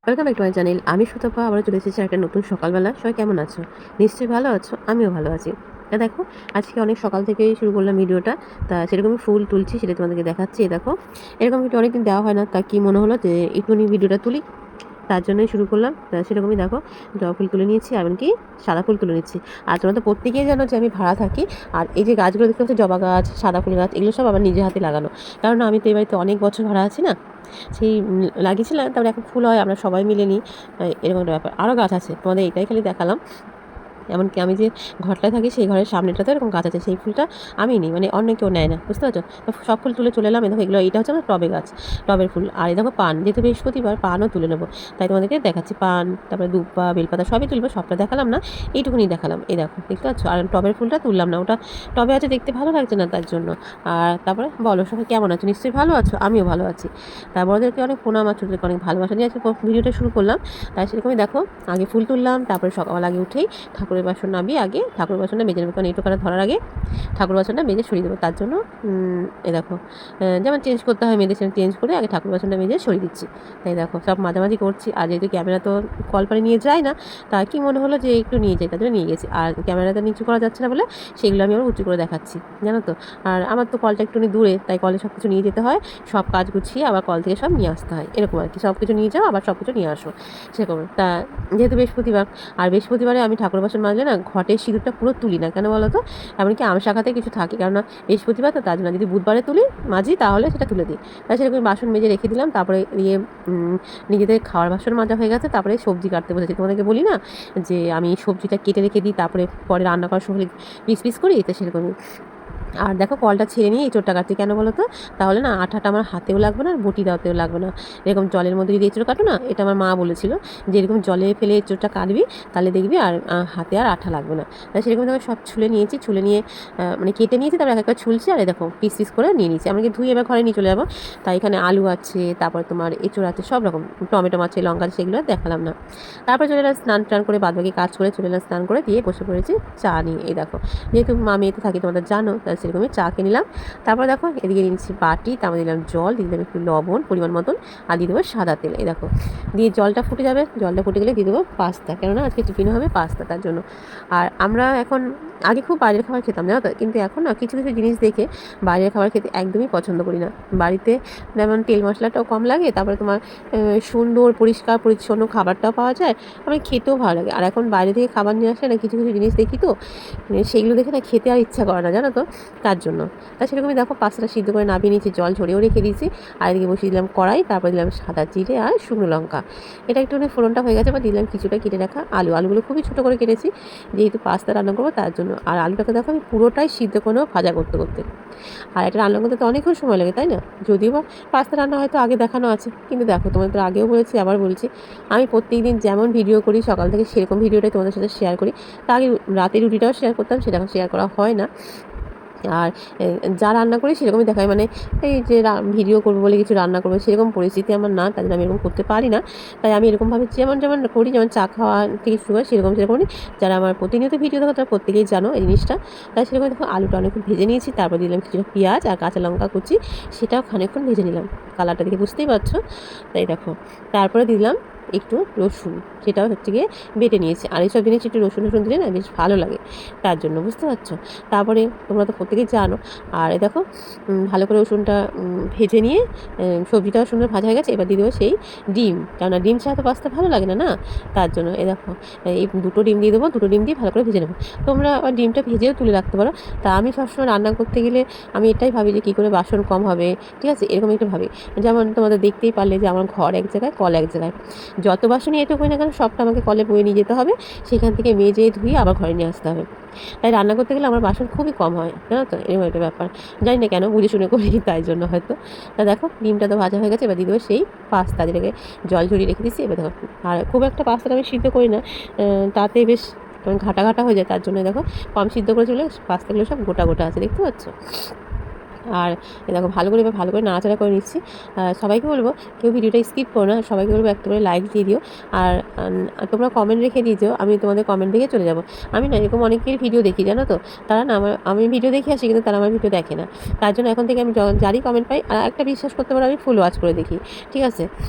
Welcome back to my channel. আমি সুতপা আবারও চলে এসেছি একটা নতুন সকালবেলা। সবাই কেমন আছো? নিশ্চয়ই ভালো আছো, আমিও ভালো আছি। দেখো, আজকে অনেক সকাল থেকেই শুরু করলাম ভিডিওটা। তা সেরকমই ফুল তুলছি, সেটা তোমাদেরকে দেখাচ্ছি। দেখো, এরকম ভিডিও অনেকদিন দেওয়া হয় না, তা কি মনে হলো যে একটুখানি ভিডিওটা তুলি, তার জন্যই শুরু করলাম। তা সেরকমই দেখো, জবা ফুল তুলে নিয়েছি, এমনকি সাদা ফুল তুলে নিচ্ছি। আর তোমরা তো প্রত্যেকেই জানো যে আমি ভাড়া থাকি। আর এই যে গাছগুলো দেখতে পাচ্ছি, জবা গাছ, সাদা ফুল গাছ, এগুলো সব আমার নিজের হাতে লাগানো। কারণ আমি তো এই বাড়িতে অনেক বছর ভাড়া আছি না, সেই লাগিয়েছিলাম। তারপরে এখন ফুল হয়, আমরা সবাই মিলে নিই। এরকম একটা ব্যাপার। আরও গাছ আছে, তোমাদের এটাই খালি দেখালাম। এমনকি আমি যে ঘরটায় থাকি, সেই ঘরের সামনেটাতে এরকম গাছ আছে, সেই ফুলটা আমি নিই, মানে অন্য কেউ নেয় না, বুঝতে পারছো? তো সব ফুল তুলে চলে এলাম। দেখো, এগুলো, এটা হচ্ছে আমার টবে গাছ, টবের ফুল। আর এই দেখো পান, যেহেতু বৃহস্পতিবার, পানও তুলে নেবো, তাই তোমাদেরকে দেখাচ্ছি। পান, তারপরে দুব্বা, বেলপাতা সবই তুলবো, সবটা দেখালাম না, এইটুকুনি দেখালাম। এই দেখো, দেখতে পাচ্ছ? আর টবের ফুলটা তুললাম না, ওটা টবে আছে, দেখতে ভালো লাগছে না, তার জন্য। আর তারপরে বলো, সবাই কেমন আছো? নিশ্চয়ই ভালো আছো, আমিও ভালো আছি। তার বড়দেরকে অনেক প্রণাম, আর ছোটোদেরকে অনেক ভালোবাসা দিয়ে আজকে ভিডিওটা শুরু করলাম। তাই সেরকমই দেখো, আগে ফুল তুললাম, তারপরে সকাল আগে উঠেই ঠাকুরের বাসন নাবি, আগে ঠাকুরের বাসনটা মেজে নেবো, কারণ এইটুকাটা ধরার আগে ঠাকুর বাসনটা মেজে সরিয়ে দেবো। তার জন্য এ দেখো, যেমন চেঞ্জ করতে হয় মেয়েদের, সেটা চেঞ্জ করে আগে ঠাকুর বাসনটা মেজে সরিয়ে দিচ্ছি। তাই দেখো, সব মাঝামাঝি করছি। আর যেহেতু ক্যামেরা তো কলপারে নিয়ে যায় না, তা কি মনে হলো যে একটু নিয়ে যাই, তার জন্য নিয়ে গেছি। আর ক্যামেরাটা নিচু করা যাচ্ছে না বলে সেগুলো আমি আবার উঁচু করে দেখাচ্ছি, জানো তো। আর আমার তো কলটা একটুখানি দূরে, তাই কলে সব কিছু নিয়ে যেতে হয়, সব কাজ গুছিয়ে আবার কল থেকে সব নিয়ে আসতে হয়, এরকম আর কি। সব কিছু নিয়ে যাও, আবার সব কিছু নিয়ে আসো, সেরকম। তা যেহেতু বৃহস্পতিবার, আর বৃহস্পতিবারে আমি ঠাকুর বাসন মাজলে না, ঘটের সিঁদুরটা পুরো তুলি না, কেন বলো তো? এমনকি আম শাখাতে কিছু থাকে, কেননা বৃহস্পতিবার তো, তার জন্য। যদি বুধবারে তুলি, মাজি, তাহলে সেটা তুলে দিই। তাই সেরকম বাসন মেজে রেখে দিলাম। তারপরে দিয়ে নিজেদের খাওয়ার বাসন মাজা হয়ে গেছে, তারপরে সবজি কাটতে বসেছি। তোমাদেরকে বলি না যে আমি সবজিটা কেটে রেখে দিই, তারপরে পরে রান্না করার সময় পিস পিস করি, তো সেরকমই। আর দেখো, কলটা ছেড়ে নিয়ে এঁচোড়টা কাটছি, কেন বলো তো? তাহলে না আঠাটা আমার হাতেও লাগবে না, আর বটি দাওতেও লাগবে না। এরকম জলের মধ্যে যদি এঁচোড় কাটো না, এটা আমার মা বলেছিল যে এরকম জলে ফেলে এঁচোড়টা কাটবি, তাহলে দেখবি আর হাতে আর আঠা লাগবে না। তাই সেরকম দেখো, সব ছুলে নিয়েছি, ছুলে নিয়ে মানে কেটে নিয়েছি, তারপর এক একটা ছুলছি। আর দেখো, পিস পিস করে নিয়ে নিয়েছি। আমাকে ধুয়ে এবার ঘরে নিয়ে চলে যাবো। তাই এখানে আলু আছে, তারপর তোমার এঁচোড় আছে, সব রকম, টমেটো আছে, লঙ্কা আছে, সেগুলো দেখালাম না। তারপর চলে এলাম স্নান টান করে, বাদবাকি কাজ করে চলে এলাম স্নান করে, দিয়ে বসে পড়েছি চা নিয়ে। এই দেখো, যেহেতু মা মেয়েতে থাকি, তোমাদের জানো, তাই সেরকমই চা কিনে নিলাম। তারপর দেখো, এদিকে নিচ্ছি বাটি, তারপর দিলাম জল, দিয়ে দিলাম একটু লবণ পরিমাণ মতন, আর দিয়ে দেবো সাদা তেল। এই দেখো, দিয়ে জলটা ফুটে যাবে, জলটা ফুটে গেলে দিয়ে দেবো পাস্তা, কেননা আজকে টিফিনে হবে পাস্তা, তার জন্য। আর আমরা এখন, আগে খুব বাইরের খাবার খেতাম, জানো তো, কিন্তু এখন না কিছু কিছু জিনিস দেখে বাইরের খাবার খেতে একদমই পছন্দ করি না। বাড়িতে যেমন তেল মশলাটাও কম লাগে, তারপরে তোমার সুন্দর পরিষ্কার পরিচ্ছন্ন খাবারটাও পাওয়া যায়, আমার খেতেও ভালো লাগে। আর এখন বাইরে থেকে খাবার নিয়ে আসলে না, কিছু কিছু জিনিস দেখি তো, সেইগুলো দেখে না খেতে আর ইচ্ছা করে না, জানো তো, তার জন্য। তা সেরকমই দেখো, পাস্তাটা সিদ্ধ করে নামিয়ে নিয়েছি, জল ঝরিয়েও রেখে দিয়েছি। আর এদিকে বসিয়ে দিলাম কড়াই, তারপর দিলাম সাদা জিরে আর শুকনো লঙ্কা। এটা একটুখানি ফোড়নটা হয়ে গেছে, বা দিলাম কিছুটা কেটে রাখা আলুগুলো খুবই ছোটো করে কেটেছি, যেহেতু পাস্তা রান্না করবো, তার জন্য। আর আলুটাকে দেখো, আমি পুরোটাই সিদ্ধ করে নেবো ভাজা করতে করতে। আর এটা রান্না করতে তো অনেকক্ষণ সময় লাগে, তাই না? যদিও বা পাস্তা রান্না হয়তো আগে দেখানো আছে, কিন্তু দেখো, তোমাদের আগেও বলেছি, আবার বলছি, আমি প্রত্যেক দিন যেমন ভিডিও করি সকাল থেকে, সেরকম ভিডিওটাই তোমাদের সাথে শেয়ার করি। তা আগে রাতের রুটিটাও শেয়ার করতাম, সেটা এখন শেয়ার করা হয় না। আর যা রান্না করি সেরকমই দেখায়, মানে এই যে ভিডিও করবো বলে কিছু রান্না করবো, সেরকম পরিস্থিতি আমার না, তাই জন্য আমি এরকম করতে পারি না। তাই আমি এরকমভাবে যেমন যেমন করি, যেমন চা খাওয়া থেকে শুরু হয়, সেরকম করি। যারা আমার প্রতিনিয়ত ভিডিও দেখো, তারা প্রত্যেকেই জানো এই জিনিসটা। তাই সেরকম দেখো, আলুটা অনেকক্ষণ ভেজে নিয়েছি, তারপর দিলাম কিছুটা পেঁয়াজ আর কাঁচা লঙ্কা কুচি, সেটাও খানিকক্ষণ ভেজে নিলাম। কালারটা দেখে বুঝতেই পারছো। তাই দেখো, তারপরে দিলাম একটু রসুন, সেটাও হচ্ছে গিয়ে বেটে নিয়েছি। আর এইসব জিনিস একটু রসুন দিলে না, বেশ ভালো লাগে, তার জন্য, বুঝতে পারছো। তারপরে তোমরা তো প্রত্যেকেই জানো। আর দেখো, ভালো করে রসুনটা ভেজে নিয়ে, সবজিটাও সুন্দর ভাজা হয়ে গেছে, এবার দিয়ে দেবো সেই ডিম, কেননা ডিম ছাড়া তো পাস্তা ভালো লাগে না, না, তার জন্য। এই দেখো, এই দুটো ডিম দিয়ে দেবো, দুটো ডিম দিয়ে ভালো করে ভেজে নেবো। তোমরা আবার ডিমটা ভেজেও তুলে রাখতে পারো। তা আমি সবসময় রান্না করতে গেলে আমি এটাই ভাবি যে কী করে বাসন কম হবে, ঠিক আছে, এরকম একটু ভাবি। যেমন তোমাদের দেখতেই পারলে যে আমার ঘর এক জায়গায়, কল এক জায়গায়, যত বাসনই এটুকু না কেন, সবটা আমাকে কলে বয়ে নিয়ে যেতে হবে, সেখান থেকে মেজে ধুয়ে আবার ঘরে নিয়ে আসতে হবে। তাই রান্না করতে গেলে আমার বাসন খুবই কম হয়, জানো তো, এরকম একটা ব্যাপার। জানি না কেন, বুঝে শুনে করি, তাই জন্য হয়তো। তা দেখো, ডিমটা তো ভাজা হয়ে গেছে, এবার দিয়ে দেবো সেই পাস্তা, যেটাকে জল ঝরিয়ে রেখে দিচ্ছি। এবার দেখো, আর খুব একটা পাস্তাটা আমি সিদ্ধ করি না, তাতে বেশ ঘাটা ঘাটা হয়ে যায়, তার জন্য দেখো কম সিদ্ধ করে চলে, পাস্তাগুলো সব গোটা গোটা আছে, দেখতে পাচ্ছ। আর দেখো ভালো করে এবার ভালো করে নাড়াচাড়া করে নিচ্ছি। সবাইকে বলবো কেউ ভিডিওটা স্কিপ করো না, সবাইকে বলবো একটা করে লাইক দিয়ে দিও। আর তোমরা কমেন্ট রেখে দিয়েছো, আমি তোমাদের কমেন্ট দেখে চলে যাবো। আমি না এরকম অনেকের ভিডিও দেখি জানো তো, তারা না আমি ভিডিও দেখে আসি কিন্তু তারা আমার ভিডিও দেখে না। তার জন্য এখন থেকে আমি যারই কমেন্ট পাই আর একটা বিশ্বাস করতে পারো আমি ফুল ওয়াচ করে দেখি, ঠিক আছে।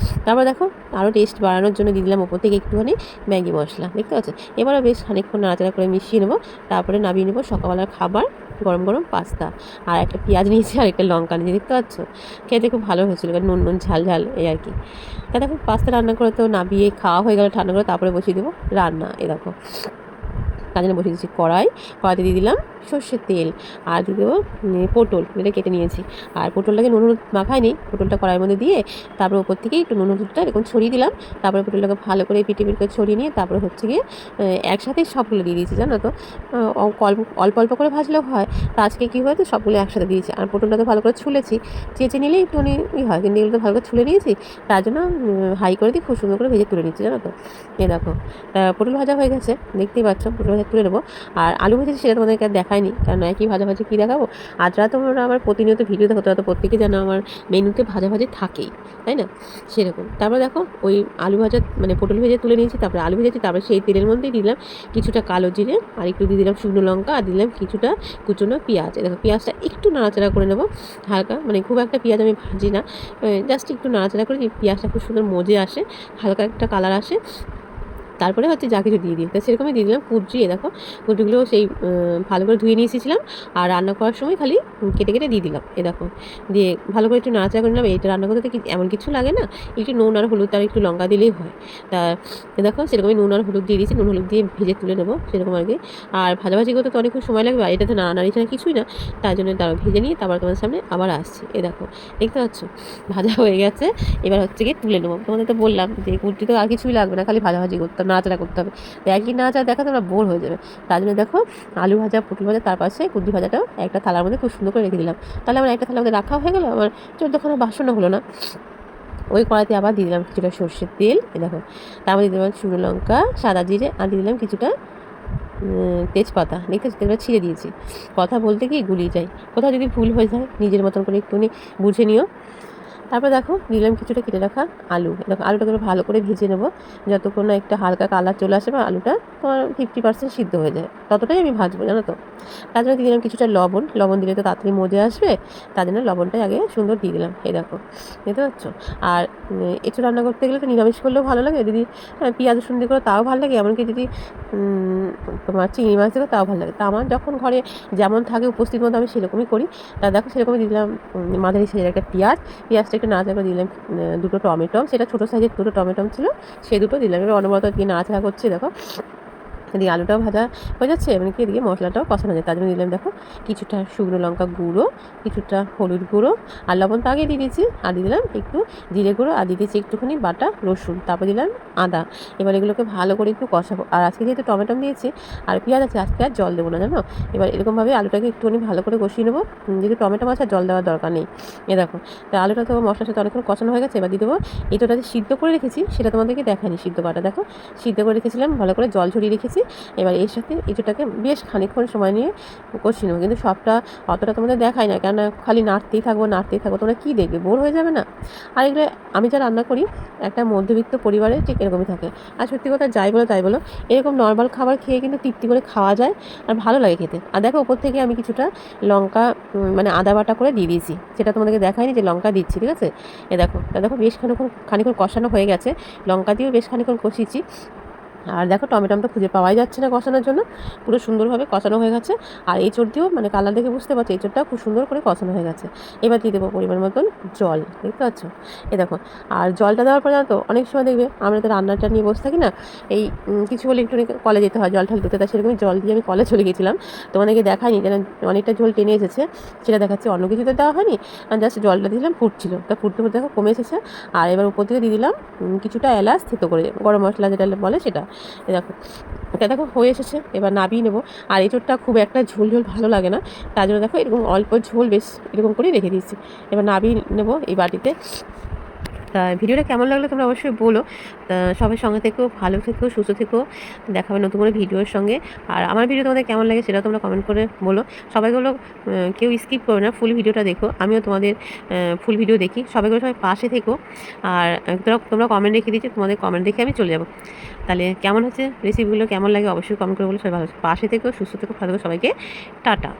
তারপর দেখো আরও টেস্ট বাড়ানোর জন্য দিয়ে দিলাম ওপর থেকে একটুখানি ম্যাগি মশলা, দেখতে পাচ্ছ। এবারও বেশ খানিকক্ষণ নাড়াচাড়া করে মিশিয়ে নেবো। তারপরে নামিয়ে নেবো সকালবেলার খাবার, গরম গরম পাস্তা। আর একটা পেঁয়াজ নিয়েছি আর একটা লঙ্কা নিয়েছি, দেখতে পাচ্ছ। খেতে খুব ভালো হয়েছিল, নুন নুন ঝাল ঝাল এই আর কি। তা দেখো পাস্তা রান্না করে তো নামিয়ে খাওয়া হয়ে গেল, ঠান্ডা করে তারপরে বসিয়ে দেবো রান্না। এ দেখো তার জন্য বসিয়ে দিচ্ছি কড়াইতে দিয়ে দিলাম সর্ষের তেল, আর দিয়ে দেবো পটল, এটা কেটে নিয়েছি। আর পটলটাকে নুন হলুদ মাখাইনি, পটলটা কড়াইয়ের মধ্যে দিয়ে তারপরে ওপর থেকে একটু নুন হলুদটা এরকম ছড়িয়ে দিলাম। তারপরে পটলটাকে ভালো করে পিটে করে ছড়িয়ে নিয়ে তারপরে হচ্ছে গিয়ে একসাথেই সবগুলো দিয়ে দিয়েছি জানো তো। অল্প অল্প করে ভাজলেও হয়, তা আজকে কী হয়েছে সবগুলো একসাথে দিয়েছি। আর পটলটাকে ভালো করে ছুলেছি, চেঁচে নিলে একটুখানি হয়, কিন্তু এগুলো তো ভালো করে ছুলে নিয়েছি। তার জন্য হাই করে দিয়ে খুব সুন্দর করে ভেজে তুলে নিচ্ছি জানো তো। এ দেখো পটল ভাজা হয়ে গেছে, দেখতেই পাচ্ছ। পটল ভাজা তুলে নেবো। আর আলু ভেজেছি সেটা তোমাদেরকে আর দেখায়নি, কারণ একই ভাজাভাজি কী দেখাবো। আজরা তোমরা আমার প্রতিনিয়ত ভিডিও দেখো, তো প্রত্যেকে যেন আমার মেনুতে ভাজাভাজি থাকেই, তাই না, সেরকম। তারপরে দেখো ওই আলু ভাজা মানে পটল ভেজে তুলে নিয়েছি, তারপরে আলু ভেজেছি। তারপরে সেই তেলের মধ্যেই দিলাম কিছুটা কালো জিরে, আর একটু দিয়ে দিলাম শুকনো লঙ্কা, আর দিলাম কিছুটা কুচনো পেঁয়াজ। দেখো পেঁয়াজটা একটু নাড়াচাড়া করে নেবো হালকা, মানে খুব একটা পেঁয়াজ আমি ভাজি না, জাস্ট একটু নাড়াচাড়া করে পেঁয়াজটা খুব সুন্দর মজে আসে, হালকা একটা কালার আসে। তারপরে হচ্ছে যা কিছু দিয়ে দিই, তা সেরকমই দিয়ে দিলাম কুচি। দেখো কুচিগুলো সেই ভালো করে ধুয়ে নিয়ে এসেছিলাম, আর রান্না করার সময় খালি কেটে কেটে দিয়ে দিলাম। এ দেখো দিয়ে ভালো করে একটু নাড়াচাড়া করে নিলাম। এইটা রান্না করতে এমন কিছু লাগে না, একটু নুন আর হলুদ আর একটু লঙ্কা দিলেই হয়। তা দেখো সেরকমই নুন আর হলুদ দিয়ে দিয়েছি, নুন হলুদ দিয়ে ভেজে তুলে নেবো সেরকম আর কি। আর ভাজাভাজি করতে তো অনেকক্ষণ সময় লাগবে, আর এটা তো নাড়ানাড়ি ছাড়া কিছুই না, তার জন্য তারপর ভেজে নিয়ে তারপর তোমাদের সামনে আবার আসছি। এ দেখো দেখতে পাচ্ছ ভাজা হয়ে গেছে। এবার হচ্ছে গিয়ে তুলে নেবো। তোমাদের তো বললাম যে কুর্তি তো আর কিছুই লাগবে না, খালি ভাজাভাজি করতে নাড়াচাড়া করতে হবে। একই নাড়াচাড়া দেখা তোমরা বোর হয়ে যাবে। তার জন্য দেখো আলু ভাজা পটল ভাজা, তার পাশে কুর্তি ভাজাটাও একটা থালার মধ্যে খুব সুন্দর করে রেখে দিলাম। তাহলে আমার একটা থালার মধ্যে রাখা হয়ে গেলো, আমার 14খানা বাসনও হলো না। ওই কড়াইতে আবার দিয়ে দিলাম কিছুটা সর্ষের তেল। এ দেখো তার মধ্যে দিলাম শুকনো লঙ্কা, সাদা জিরে, আর দিয়ে দিলাম কিছুটা তেজপাতা। দেখতে তেলটা ছিঁড়ে দিয়েছি, কথা বলতে গিয়ে গুলিয়ে যায়, কোথাও যদি ভুল হয়ে যায় নিজের মতন করে একটুখানি বুঝে নিও। তারপর দেখো দিলাম কিছুটা কেটে রাখা আলু। দেখো আলুটাকে ভালো করে ভেজে নেবো, যতক্ষণ না একটা হালকা কালার চলে আসে বা আলুটা তোমার 50% সিদ্ধ হয়ে যায়, ততটাই আমি ভাজবো জানো তো। তার জন্য দিয়ে দিলাম কিছুটা লবণ দিলে তো তাড়াতাড়ি মজে আসবে, তার জন্য লবণটাই আগে সুন্দর দিয়ে দিলাম। এই দেখো দেখতে পাচ্ছ। আর একটু রান্না করতে গেলে তো নিরামিষ করলেও ভালো লাগে, যদি পেঁয়াজ রসুন দিয়ে করে তাও ভালো লাগে, এমনকি যদি তোমার চিংড়ি মাছ দেবো তাও ভালো লাগে। তা আমার যখন ঘরে যেমন থাকে উপস্থিত মতো আমি সেরকমই করি। তা দেখো সেরকমই দিলাম মাঝারি সাইজের একটা পেঁয়াজটা একটু নাড়াচাড়া করে দিলাম, দুটো টমেটো, সেটা ছোটো সাইজের দুটো টমেটো ছিল, সেই দুটো দিলাম। এবার অনবরত দিয়ে নাড়াচাড়া করছি। দেখো এদিকে আলুটাও ভাজা হয়ে যাচ্ছে, এমনকি এদিকে মশলাটাও কষানো যায়। তার জন্য দিলাম দেখো কিছুটা শুকনো লঙ্কা গুঁড়ো, কিছুটা হলুদ গুঁড়ো, আর লবণ তো আগে দিয়ে দিয়েছি, আর দিয়ে দিলাম একটু জিরে গুঁড়ো, আর দিয়ে দিয়েছি একটুখানি বাটা রসুন, তারপর দিলাম আদা। এবার এগুলোকে ভালো করে একটু কষাবো। আর আজকে যেহেতু টমেটো দিয়েছি আর পেঁয়াজ আছে, আজকে আর জল দেবো না জানো। এবার এরকমভাবে আলুটাকে একটুখানি ভালো করে কষিয়ে নেবো, যেহেতু টমেটো মাছ আর জল দেওয়ার দরকার নেই। এ দেখো তো আলুটা তো মশলার সাথে অনেকক্ষণ কষানো হয়ে গেছে। এবার দিয়ে দেবো এঁচোড়টা যে সিদ্ধ করে রেখেছি সেটা তোমাদেরকে দেখানি, সিদ্ধ করাটা দেখো সিদ্ধ করে রেখেছিলাম, ভালো করে জল ঝরিয়ে রেখেছি। এবার এর সাথে এঁচোড়টাকে বেশ খানিকক্ষণ সময় নিয়ে কষিয়ে নেবো, কিন্তু সবটা অতটা তোমাদের দেখাই না, কেননা খালি নাড়তেই থাকবো তোমরা কী দেখবে, বোর হয়ে যাবে না। আর এগুলো আমি যা রান্না করি একটা মধ্যবিত্ত পরিবারে ঠিক এরকমই থাকে। আর সত্যি কথা যাই বলো তাই বলো, এরকম নর্মাল খাবার খেয়ে কিন্তু তৃপ্তি করে খাওয়া যায় আর ভালো লাগে খেতে। আর দেখো ওপর থেকে আমি কিছুটা লঙ্কা মানে আদা বাটা করে দিয়ে দিয়েছি, সেটা তোমাদেরকে দেখায়নি যে লঙ্কা দিচ্ছি, ঠিক আছে। দেখো বেশ খানিকক্ষণ কষানো হয়ে গেছে, লঙ্কা দিয়েও বেশ খানিকক্ষণ কষিয়েছি। আর দেখো টমেটো তো খুঁজে পাওয়াই যাচ্ছে না কষানোর জন্য, পুরো সুন্দরভাবে কষানো হয়ে গেছে। আর এঁচোড় দিয়েও মানে কালার দেখে বুঝতে পারছো এঁচোড়টাও খুব সুন্দর করে কষানো হয়ে গেছে। এবার দিয়ে দেবো পরিমাণ মতন জল, দেখতে পাচ্ছ। এ দেখো আর জলটা দেওয়ার পর জানো তো অনেক সময় দেখবে আমরা তো রান্নাটা নিয়ে বসে থাকি না, এই কিছু বলে একটু কলে যেতে হয় জল ঢাল দিতে, তাই সেরকমই জল দিয়ে আমি কলে চলে গেছিলাম। তোমাদেরকে দেখায়নি, যেন অনেকটা ঝোল টেনে এসেছে সেটা দেখাচ্ছে, অন্য কিছুতে দেওয়া হয়নি, আর জাস্ট জলটা দিলাম ফুটছিল, তা ফুটতে ফুটতে দেখো কমে এসেছে। আর এবার উপর থেকে দিয়ে দিলাম কিছুটা এলাচ থেতো করে, গরম মশলা যেটা বলে সেটা। দেখো এটা দেখো হয়ে এসেছে, এবার নাবিয়ে নেবো। আর এঁচোড়টা খুব একটা ঝোল ভালো লাগে না, তার জন্য দেখো এরকম অল্প ঝোল বেশ এরকম করেই রেখে দিয়েছি। এবার নাবিয়ে নেবো এই বাটিতে। তা ভিডিওটা কেমন লাগলো তোমরা অবশ্যই বলো। তা সবাই সঙ্গে থেকো, ভালো থেকো, সুস্থ থেকো। দেখা হবে নতুন কোনো ভিডিওর সঙ্গে। আর আমার ভিডিও তোমাদের কেমন লাগে সেটাও তোমরা কমেন্ট করে বলো। সবাই বলো কেউ স্কিপ করো না, ফুল ভিডিওটা দেখো। আমিও তোমাদের ফুল ভিডিও দেখি। সবাই পাশে থেকো। আর তোমরা কমেন্ট রেখে দিয়েছো, তোমাদের কমেন্ট দেখে আমি চলে যাবো। তাহলে কেমন হচ্ছে রেসিপিগুলো কেমন লাগে অবশ্যই কমেন্ট করে বলো। সবাই ভালো পাশে থেকো, সুস্থ থেকো, ভালো থেকো। সবাইকে টাটা।